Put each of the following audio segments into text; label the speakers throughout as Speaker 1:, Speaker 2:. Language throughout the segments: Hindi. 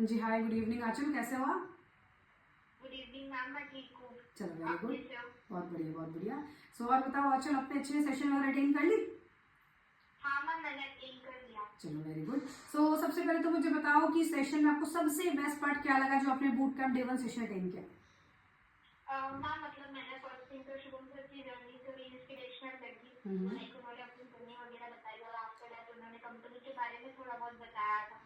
Speaker 1: जी हाय, गुड इवनिंग आंचल, कैसे हो आप?
Speaker 2: गुड इवनिंग मैम, मैं ठीक हूँ।
Speaker 1: चलो वेरी
Speaker 2: आप
Speaker 1: गुड,
Speaker 2: कैसे हो?
Speaker 1: बहुत बढ़िया बहुत बढ़िया। सो और बताओ आंचल, अपने अच्छे सेशन वगैरह अटेंड कर ली?
Speaker 2: हाँ मैम, मैंने अटेंड कर लिया।
Speaker 1: चलो वेरी गुड। सो सबसे पहले तो मुझे बताओ कि सेशन में आपको सबसे बेस्ट पार्ट क्या लगा जो आपने boot camp day 1 session attend किया?
Speaker 2: मैम मतलब मैंने फर्स्ट थिंग तो शुभम सर की जर्नी थोड़ी इंस्पिरेशनल लगी। लाइक उन्होंने अपनी जर्नी वगैरह बताई और आफ्टर दैट उन्होंने कंपनी के बारे में थोड़ा बहुत बताया था।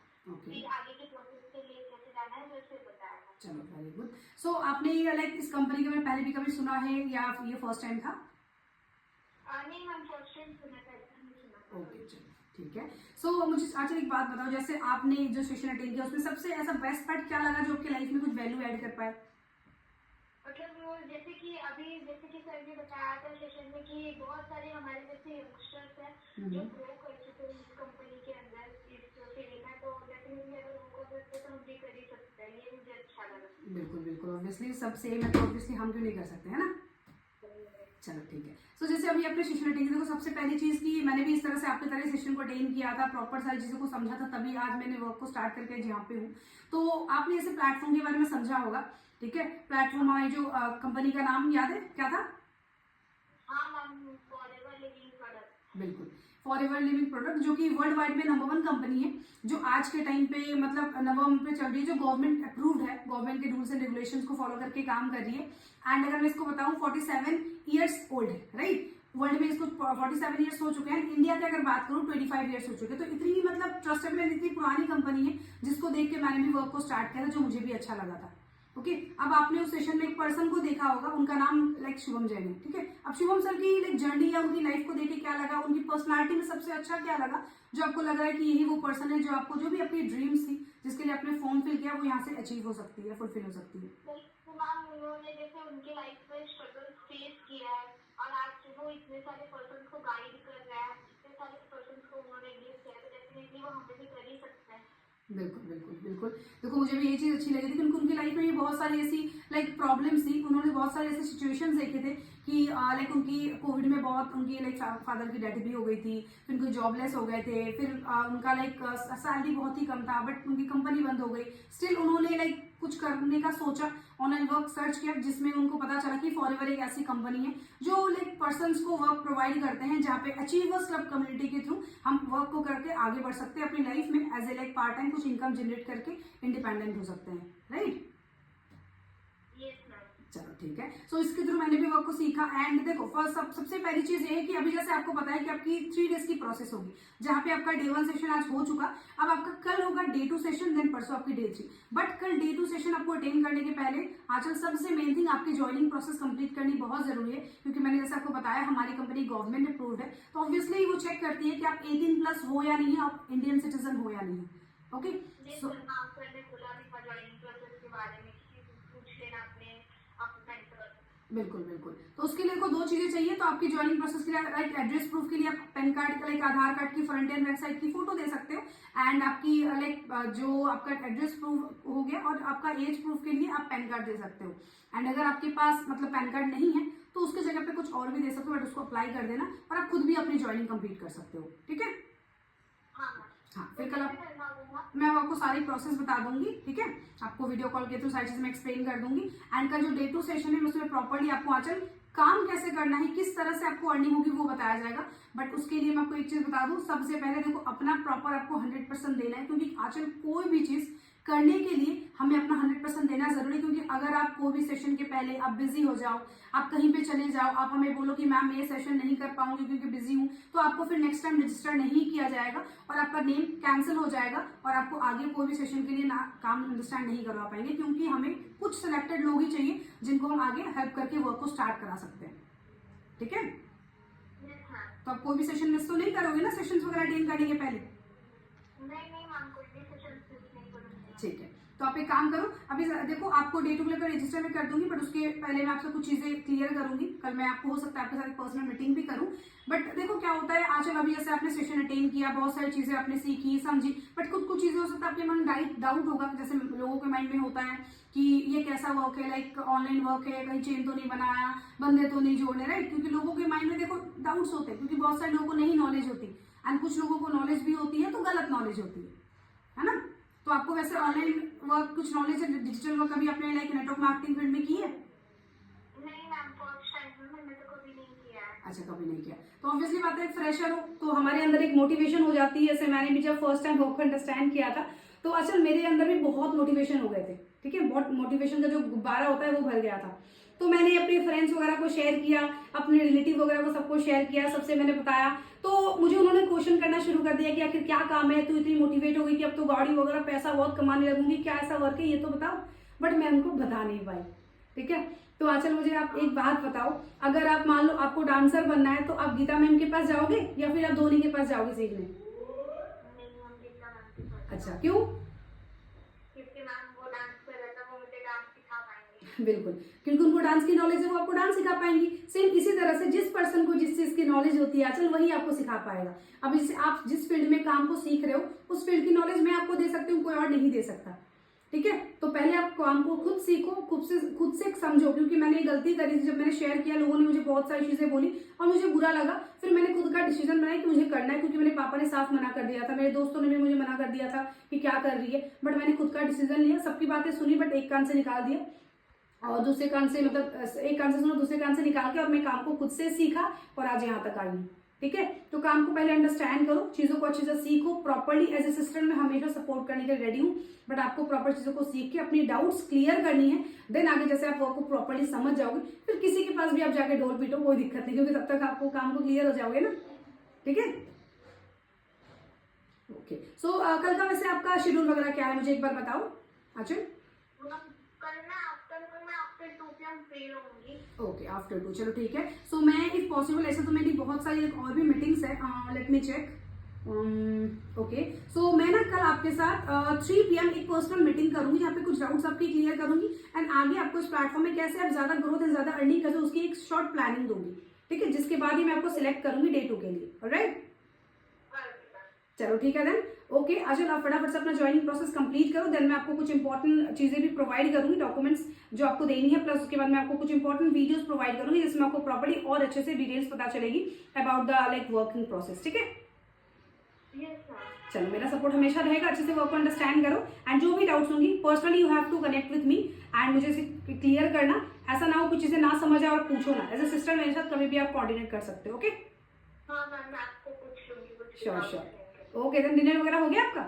Speaker 2: फिर आगे के प्रोसेस के लिए कैसे जाना है वैसे बताया था।
Speaker 1: चलो वेरी गुड। सो आपने लाइक इस कंपनी के बारे में पहले भी कभी सुना है या ये फर्स्ट टाइम था?
Speaker 2: नहीं मैम, फर्स्ट टाइम सुना था, ऐसा नहीं सुना था।
Speaker 1: ओके चलो ठीक है। सो मुझे आंचल एक बात बताओ, जैसे आपने जो सेशन अटेंड किया उसमें सबसे ऐसा बेस्ट पार्ट क्या लगा जो आपके लाइफ में कुछ वैल्यू ऐड कर पाए?
Speaker 2: मतलब वो जैसे कि अभी जैसे कि सर ने बताया था सेशन में कि बहुत सारे हमारे जैसे यंगस्टर्स हैं जो ग्रो कर चुके हैं इस कंपनी के अंदर इस फील्ड में, तो डेफिनेटली अगर वो कर सकते तो हम भी कर ही सकते हैं। ये मुझे अच्छा लगा।
Speaker 1: बिल्कुल बिल्कुल, ऑब्वियसली सब सेम है तो ऑब्वियसली हम क्यों नहीं कर सकते, है ना? चलो ठीक है। सो जैसे अभी आपने सेशन अटेंड किया, देखो सबसे पहली चीज की मैंने भी इस तरह से आपकी तरह सेशन को अटेंड किया था, प्रॉपर सारी चीजों को समझा था, तभी आज मैंने वर्क को स्टार्ट करके यहाँ पे हूँ। तो आपने ऐसे प्लेटफॉर्म के बारे में समझा होगा, ठीक है? प्लेटफॉर्म हमारी जो कंपनी का नाम याद है क्या था?
Speaker 2: हाँ मैम, फॉरएवर लिविंग प्रोडक्ट।
Speaker 1: बिल्कुल, फॉरएवर लिविंग प्रोडक्ट, जो कि वर्ल्ड वाइड में नंबर 1 कंपनी है, जो आज के टाइम पे मतलब नंबर पे चल रही है, जो गवर्नमेंट अप्रूव्ड है, गवर्नमेंट के रूल्स एंड रेगुलेशंस को फॉलो करके काम कर रही है। एंड अगर मैं इसको बताऊं 47 ईयर्स ओल्ड है, राइट? वर्ल्ड में इसको 47 ईयर्स हो चुके हैं। इंडिया की अगर बात करूं 25 ईयर्स हो चुके हैं। तो इतनी मतलब ट्रस्टेड में इतनी पुरानी कंपनी है जिसको देख के मैंने भी वर्क को स्टार्ट किया था, जो मुझे भी अच्छा लगा था। ओके, अब आपने उस सेशन में एक पर्सन को देखा होगा, उनका नाम लाइक शुभम जैन है, ठीक है? अब शुभम सर की लाइक जर्नी या उनकी लाइफ को देखे क्या लगा, उनकी पर्सनालिटी में सबसे अच्छा क्या लगा जो आपको लग रहा है कि यही वो पर्सन है जो आपको जो भी अपनी ड्रीम्स थी जिसके लिए आपने फॉर्म फिल किया वो यहाँ से अचीव हो सकती है, फुलफिल हो सकती है?
Speaker 2: मैम उन्होंने जैसे उनकी लाइफ में स्ट्रगल फेस किया है और आज वो इतने सारे पर्सन को गाइड कर रहे हैं, इतने सारे पर्सन को उन्होंने गिव किया, तो डेफिनेटली वो हमें भी कर ही सकते हैं।
Speaker 1: बिल्कुल बिल्कुल बिल्कुल। देखो मुझे भी ये चीज अच्छी लगी थी कि उनकी लाइफ में ये बहुत सारी ऐसी लाइक प्रॉब्लम्स थी, उन्होंने बहुत सारे ऐसे सिचुएशंस देखे थे कि लाइक उनकी कोविड में बहुत उनकी लाइक फादर की डेथ भी हो गई थी, फिर उनको जॉबलेस हो गए थे, फिर उनका लाइक सैलरी बहुत ही कम था, बट उनकी कंपनी बंद हो गई। स्टिल उन्होंने लाइक कुछ करने का सोचा, ऑनलाइन वर्क सर्च किया, जिसमें उनको पता चला कि फॉरएवर एक ऐसी कंपनी है जो लाइक पर्संस को वर्क प्रोवाइड करते हैं, जहाँ पे अचीवर्स क्लब कम्युनिटी के थ्रू हम वर्क को करके आगे बढ़ सकते हैं अपनी लाइफ में, as a like part time कुछ इनकम जनरेट करके इंडिपेंडेंट हो सकते हैं, राइट? चलो ठीक है। सो इसके थ्रू मैंने भी वर्क को सीखा। एंड देखो फर्स्ट सबसे पहली चीज ये है कि अभी जैसे आपको पता है कि आपकी 3 डेज की प्रोसेस होगी, जहां पे आपका डे 1 सेशन आज हो चुका, अब आपका कल होगा डे 2 सेशन, देन परसों आपकी डे 3। बट कल डे 2 सेशन आपको अटेंड करने के पहले आजकल सबसे मेन थिंग आपकी ज्वाइनिंग प्रोसेस कंप्लीट करनी बहुत जरूरी है, क्योंकि मैंने जैसे आपको बताया हमारी कंपनी गवर्नमेंट अप्रूव्ड है, तो ऑब्वियसली वो चेक करती है कि आप 18+ हो या नहीं है, आप इंडियन सिटीजन हो या नहीं है। ओके, सो बिल्कुल बिल्कुल। तो उसके लिए को 2 चीजें चाहिए। तो आपकी ज्वाइनिंग प्रोसेस के लिए लाइक एड्रेस प्रूफ के लिए आप पैन कार्ड का लाइक आधार कार्ड की फ्रंट एंड बैक साइड की फोटो दे सकते हो। एंड आपकी लाइक जो आपका एड्रेस प्रूफ हो गया और आपका एज प्रूफ के लिए आप पैन कार्ड दे सकते हो। एंड अगर आपके पास मतलब पैन कार्ड नहीं है तो उसके जगह पे कुछ और भी दे सकते हो, बट उसको अप्लाई कर देना और आप खुद भी अपनी ज्वाइनिंग कंप्लीट कर सकते हो, ठीक है? हाँ, फिर कल मैं आपको सारी प्रोसेस बता दूंगी, ठीक है? आपको वीडियो कॉल के थ्रू सारी चीज मैं एक्सप्लेन कर दूंगी। एंड कल जो डे 2 सेशन है उसमें प्रॉपर्ली आपको आंचल काम कैसे करना है, किस तरह से आपको अर्निंग होगी वो बताया जाएगा। बट उसके लिए मैं आपको एक चीज बता दूं, सबसे पहले देखो अपना प्रॉपर आपको 100% देना है, क्योंकि आंचल कोई भी चीज करने के लिए हमें अपना 100% देना जरूरी है। क्योंकि अगर आप कोई भी सेशन के पहले आप बिजी हो जाओ, आप कहीं पे चले जाओ, आप हमें बोलो कि मैम ये सेशन नहीं कर पाऊंगी क्योंकि बिजी हूं, तो आपको फिर नेक्स्ट टाइम रजिस्टर नहीं किया जाएगा और आपका नेम कैंसिल हो जाएगा और आपको आगे कोई भी सेशन के लिए ना काम अंडरस्टैंड नहीं करवा पाएंगे, क्योंकि हमें कुछ सिलेक्टेड लोग ही चाहिए जिनको हम आगे हेल्प करके वर्क को स्टार्ट करा सकते हैं, ठीक है? तो आप कोई भी सेशन मिस तो नहीं करोगे ना सेशन वगैरह अटेंड करने के पहले?
Speaker 2: नहीं मैम, कोई भी सेशन मिस नहीं करूंगी।
Speaker 1: ठीक है, तो आप एक काम करो, अभी देखो आपको डे 2 लेकर रजिस्टर में कर दूंगी, बट उसके पहले मैं आपसे कुछ चीजें क्लियर करूंगी। कल मैं आपको हो सकता है आपके साथ पर्सनल मीटिंग भी करूं। बट देखो क्या होता है आजकल, अभी जैसे आपने सेशन अटेंड किया, बहुत सारी चीजें आपने सीखी समझी, बट कुछ चीजें हो सकता है आपके मन डाउट होगा, जैसे लोगों के माइंड में होता है कि ये कैसा वर्क है, लाइक ऑनलाइन वर्क है, कहीं चेन तो नहीं बनाया, बंदे तो नहीं जोड़ने, राइट? क्योंकि लोगों के माइंड में देखो डाउट्स होते हैं, क्योंकि बहुत सारे लोगों को नहीं नॉलेज होती, एंड कुछ लोगों को नॉलेज भी होती है तो गलत नॉलेज होती है ना? तो आपको वैसे ऑनलाइन वर्क कुछ नॉलेज है, डिजिटल वर्क कभी आपने लाइक नेटवर्क मार्केटिंग फील्ड में की है?
Speaker 2: नहीं मैम, फर्स्ट टाइम मैंने तो कभी नहीं किया है।
Speaker 1: अच्छा, कभी नहीं किया। तो ऑब्वियसली बात है, फ्रेशर हो तो हमारे अंदर एक मोटिवेशन हो जाती है। जैसे मैंने भी जब फर्स्ट टाइम वर्क अंडरस्टैंड किया था तो असल मेरे अंदर भी बहुत मोटिवेशन हो गए थे, ठीक है, बहुत मोटिवेशन का जो गुब्बारा होता है वो भर गया था। तो मैंने अपने फ्रेंड्स वगैरह को शेयर किया, अपने रिलेटिव वगैरह को सबको शेयर किया, सबसे मैंने बताया। तो मुझे उन्होंने क्वेश्चन करना शुरू कर दिया कि आखिर क्या काम है, तू इतनी मोटिवेट हो गई कि अब तो गाड़ी वगैरह पैसा बहुत कमाने लगूंगी, क्या ऐसा वर्क है ये तो बताओ। बट मैं उनको बता नहीं पाई, ठीक है। तो आचल मुझे आप एक बात बताओ, अगर आप मान लो आपको डांसर बनना है तो आप गीता मैम के पास जाओगे या फिर आप धोनी के पास जाओगे सीखने?
Speaker 2: नहीं, हम गीता मैम के पास।
Speaker 1: अच्छा, क्यों?
Speaker 2: क्योंकि मैम वो डांस कर रहा था, वो मुझे डांस सिखा पाएंगे।
Speaker 1: बिल्कुल, क्योंकि उनको डांस की नॉलेज है, वो आपको डांस सिखा पाएंगी। सेम इसी तरह से जिस पर्सन को जिस चीज की नॉलेज होती है आचल, वही आपको सिखा पाएगा। अब जैसे आप जिस फील्ड में काम को सीख रहे हो उस फील्ड की नॉलेज मैं आपको दे सकती हूँ, कोई और नहीं दे सकता, ठीक है। तो पहले आप काम को खुद सीखो, खुद से समझो, क्योंकि मैंने ये गलती करी थी। जब मैंने शेयर किया लोगों ने मुझे बहुत सारी चीजें बोली और मुझे बुरा लगा। फिर मैंने खुद का डिसीजन बनाया कि मुझे करना है, क्योंकि मेरे पापा ने साफ मना कर दिया था, मेरे दोस्तों ने भी मुझे मना कर दिया था कि क्या कर रही है। बट मैंने खुद का डिसीजन लिया, सबकी बातें सुनी बट एक कान से निकाल दिया और दूसरे कान से, मतलब एक कान से सुना दूसरे कान से निकाल के, और मैं काम को खुद से सीखा और आज यहाँ तक आई हूँ, ठीक है। तो काम को पहले अंडरस्टैंड करो, चीजों को अच्छे से सीखो प्रॉपर्ली। एज ए सिस्टर मैं हमेशा सपोर्ट करने के लिए रेडी हूँ, बट आपको प्रॉपर चीजों को सीख के अपनी डाउट्स क्लियर करनी है। देन आगे जैसे आप वर्क को प्रॉपर्ली समझ जाओगे, फिर किसी के पास भी आप जाके ढोल पीटो, कोई दिक्कत नहीं, क्योंकि तब तक आपको काम को क्लियर हो जाओगे ना, ठीक है। ओके, सो कल का वैसे आपका शेड्यूल वगैरह क्या है, मुझे एक बार बताओ। अच्छा,
Speaker 2: कल ना आफ्टर मैं आफ्टर 2 PM फ्री रहूंगी।
Speaker 1: ओके, आफ्टर 2, चलो ठीक है। सो मैं इफ पॉसिबल, ऐसे तो मेरी बहुत सारी और भी मीटिंग्स है, लेट मी चेक। ओके, सो मैं ना कल आपके साथ 3 PM एक पर्सनल मीटिंग करूंगी, यहाँ पे कुछ डाउट्स आपकी क्लियर करूंगी एंड आगे आपको इस प्लेटफॉर्म में कैसे आप ज्यादा ग्रोथ एंड ज्यादा अर्निंग कर सकते उसकी एक शॉर्ट प्लानिंग दूंगी, ठीक है, जिसके बाद ही मैं आपको सिलेक्ट करूंगी डे 2 के लिए। ऑलराइट, चलो ठीक है देन। ओके, अच्छा आप फटाफट से अपना ज्वाइनिंग प्रोसेस कंप्लीट करो, देन मैं आपको कुछ इंपॉर्टेंट चीजें भी प्रोवाइड करूंगी, डॉक्यूमेंट्स जो आपको देनी है, प्लस उसके बाद मैं आपको कुछ इंपॉर्टेंट वीडियोस प्रोवाइड करूंगी जिसमें आपको प्रॉपर्ली और अच्छे से डिटेल्स पता चलेगी about the like working process, ठीक है। चलो, मेरा सपोर्ट हमेशा रहेगा, अच्छे से वर्क को अंडरस्टैंड करो एंड जो भी डाउट्स होंगी personally you have to connect with me and मुझे क्लियर करना। ऐसा ना हो कुछ चीजें ना समझ आए और पूछो ना, एज ए सिस्टर मेरे साथ कभी भी आप कोऑर्डिनेट कर सकते हो, ओके।
Speaker 2: हाँ मैम, मैं आपको पूछ लूंगी कुछ।
Speaker 1: Sure, okay then. डिनर वगैरह हो गया आपका?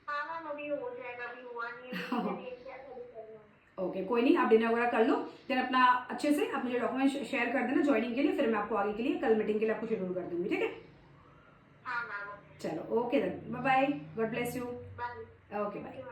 Speaker 2: हाँ मैम, अभी हो जाएगा, अभी हुआ नहीं है।
Speaker 1: ओके, कोई नहीं, आप डिनर वगैरह कर लो, देन अपना अच्छे से आप मुझे डॉक्यूमेंट शेयर कर देना ज्वाइनिंग के लिए, फिर मैं आपको आगे के लिए कल मीटिंग के लिए आपको शेड्यूल कर दूंगी, ठीक है।
Speaker 2: हाँ मैम,
Speaker 1: चलो, okay then, bye bye, God bless you.
Speaker 2: Bye.
Speaker 1: Okay, bye.